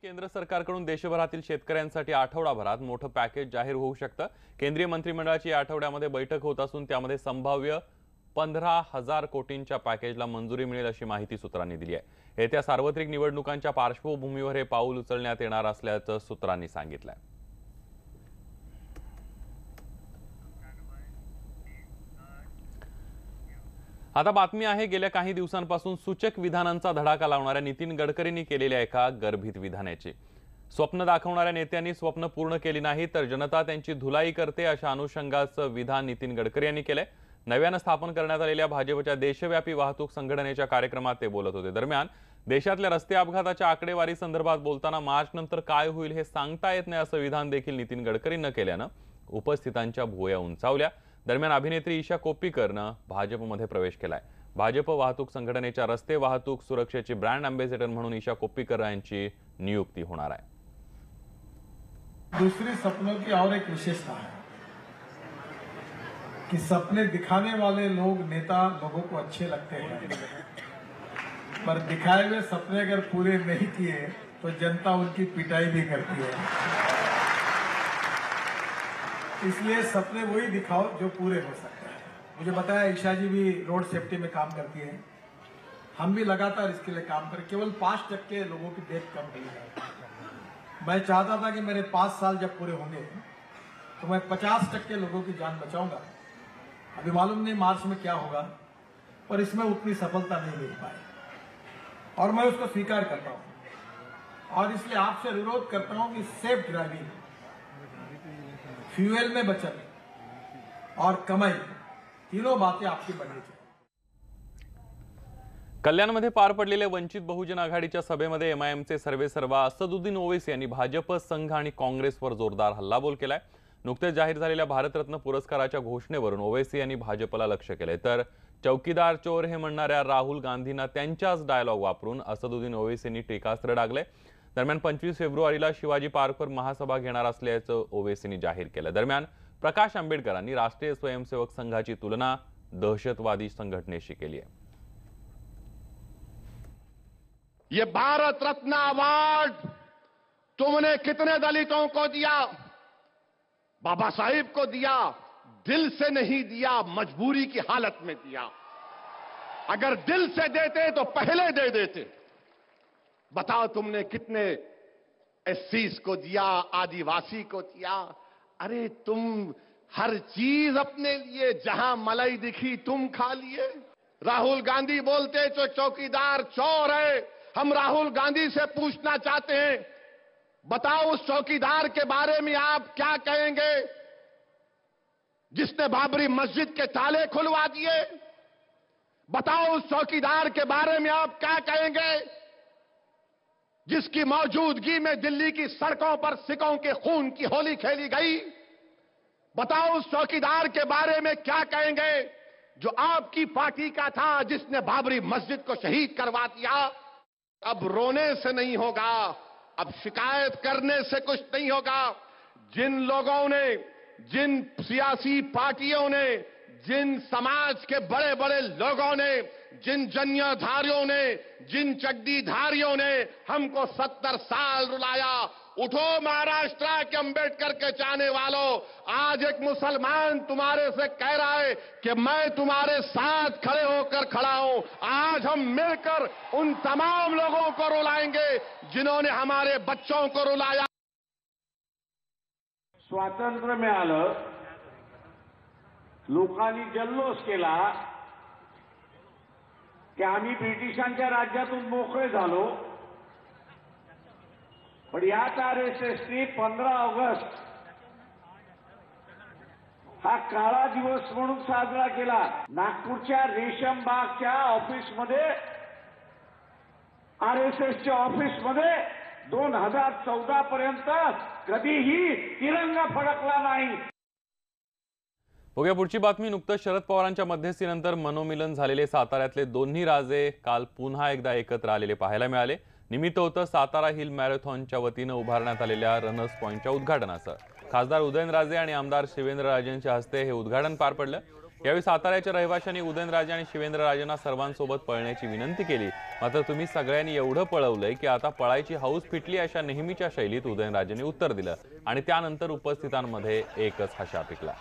केंद्र सरकारकडून देशभरातील शेतकऱ्यांसाठी आठवडाभरात मोठं पॅकेज जाहीर होऊ शकतं। केंद्रीय मंत्रिमंडळाची या आठवड्यामध्ये बैठक होत असून त्यामध्ये संभाव्य 15,000 कोटींच्या पॅकेजला मंजुरी मिळेल अशी माहिती सूत्रांनी दिली आहे। येत्या सार्वत्रिक निवडणुकांच्या पार्श्वभूमीवर हे पाऊल उचलण्यात येणार असल्याचं सूत्रांनी सांगितलंय। आता बातमी आहे गेल्या काही दिवसांपासून सूचक विधानांचा धडाका लावणाऱ्या नितीन गडकरींनी केलेल्या एका गर्भित विधानाची। स्वप्न दाखवणाऱ्या नेत्यांनी स्वप्न पूर्ण केली नाही तर जनता त्यांची धुलाई करते अशा अनुषंगाचं विधान नितीन गडकरी यांनी केलंय। नव्यानं स्थापन करण्यात आलेल्या भाजपच्या देशव्यापी वाहतूक संघटनेच्या कार्यक्रमात ते बोलत होते। दरम्यान देशातल्या रस्ते अपघाताच्या आकडेवारी संदर्भात बोलताना मार्च नंतर काय होईल हे सांगता येत नाही असं विधान देखील नितीन गडकरींनी केल्यानं उपस्थितांच्या भुवया उंचावल्या। दरम्यान अभिनेत्री ईशा कोप्पीकरनं भाजपमध्ये प्रवेश केलाय। भाजप वाहतूक संघटनेच्या रस्ते वाहतूक सुरक्षेची ब्रँड अँबॅसेडर म्हणून ईशा कोप्पीकर यांची नियुक्ती होणार आहे। दूसरी सपनों की और एक विशेषता है कि सपने दिखाने वाले लोग नेता लोगों को अच्छे लगते हैं, पर दिखाए हुए सपने अगर पूरे नहीं किए तो जनता उनकी पिटाई भी करती है। इसलिए सपने वही दिखाओ जो पूरे हो सकते हैं। मुझे बताया ईशा जी भी रोड सेफ्टी में काम करती है, हम भी लगातार इसके लिए काम करें। केवल 5% लोगों की डेथ कम हुई है। मैं चाहता था कि मेरे 5 साल जब पूरे होंगे तो मैं 50% लोगों की जान बचाऊंगा। अभी मालूम नहीं मार्च में क्या होगा, पर इसमें उतनी सफलता नहीं मिल पाई और मैं उसको स्वीकार करता हूं। और इसलिए आपसे अनुरोध करता हूं कि सेफ ड्राइविंग, फ्यूएल में बचत और कमाई, तीनों बातें आपकी बननी चाहिए। कल्याणमध्ये पार पडलेल्या वंचित बहुजन आघाडीच्या सभेमध्ये एमआयएमचे सर्वेसर्वा असदुद्दीन ओवैसी यांनी भाजप संघ आणि काँग्रेसवर जोरदार हल्लाबोल केलाय। नुकतेच जाहीर झालेल्या भारतरत्न पुरस्काराच्या घोषणेवरून ओवैसी यांनी भाजपला लक्ष्य केले तर चौकीदार चोर हे म्हणणाऱ्या राहुल गांधींना त्यांच्याच डायलॉग वापरून असदुद्दीन ओवैसींनी टीकास्त्र डागले। दरम्यान 25 फेब्रुवारीला शिवाजी पार्कवर महासभा घेणार असल्याचं ओवैसींनी जाहीर केलं। दरम्यान प्रकाश आंबेडकरांनी राष्ट्रीय स्वयंसेवक संघाची तुलना दहशतवादी संघटनेशी केली आहे। ये भारत रत्न अवार्ड तुमने कितने दलितों को दिया? बाबा साहिब को दिया, दिल से नहीं दिया, मजबूरी की हालत में दिया। अगर दिल से देते तो पहले दे देते। बताओ तुमने कितने एससीज को दिया, आदिवासी को दिया। अरे तुम हर चीज अपने लिए, जहां मलाई दिखी तुम खा लिए। राहुल गांधी बोलते तो चौकीदार चोर है। हम राहुल गांधी से पूछना चाहते हैं, बताओ उस चौकीदार के बारे में आप क्या कहेंगे जिसने बाबरी मस्जिद के ताले खुलवा दिए? बताओ उस चौकीदार के बारे में आप क्या कहेंगे जिसकी मौजूदगी में दिल्ली की सड़कों पर सिखों के खून की होली खेली गई? बताओ उस चौकीदार के बारे में क्या कहेंगे जो आपकी पार्टी का था, जिसने बाबरी मस्जिद को शहीद करवा दिया? अब रोने से नहीं होगा, अब शिकायत करने से कुछ नहीं होगा। जिन लोगों ने, जिन सियासी पार्टियों ने, जिन समाज के बड़े बड़े लोगों ने, जिन जन्यधारियों ने, जिन चड्डीधारियों ने हमको 70 साल रुलाया, उठो महाराष्ट्र के अंबेडकर के चाहने वालों, आज एक मुसलमान तुम्हारे से कह रहा है कि मैं तुम्हारे साथ खड़े होकर खड़ा हूं। आज हम मिलकर उन तमाम लोगों को रुलाएंगे जिन्होंने हमारे बच्चों को रुलाया। स्वातंत्र्य मिळालं, लोकांनी जल्लोष केला की आम्ही ब्रिटिशांच्या राज्यातून मोकळे झालो। पण याच आरएसएसने 15 ऑगस्ट हा काळा दिवस म्हणून साजरा केला। नागपूरच्या रेशमबागच्या ऑफिसमध्ये, आरएसएसच्या ऑफिसमध्ये 2014 पर्यंत कधीही तिरंगा फडकला नाही। बघूया पुढची बातमी। नुकतंच शरद पवारांच्या मध्यस्थीनंतर मनोमिलन झालेले साताऱ्यातले दोन्ही राजे काल पुन्हा एकदा एकत्र आलेले पाहायला मिळाले। निमित्त होतं सातारा हिल मॅरेथॉनच्या वतीनं उभारण्यात आलेल्या रनर्स पॉइंटच्या उद्घाटनाचं। खासदार उदयनराजे आणि आमदार शिवेंद्रराजेंच्या हस्ते हे उद्घाटन पार पडलं। यावेळी साताऱ्याच्या रहिवाशांनी उदयनराजे आणि शिवेंद्रराजेंना सर्वांसोबत पळण्याची विनंती केली, मात्र तुम्ही सगळ्यांनी एवढं पळवलंय की आता पळायची हौस फिटली, अशा नेहमीच्या शैलीत उदयनराजेंनी उत्तर दिलं आणि त्यानंतर उपस्थितांमध्ये एकच हशा पिकला।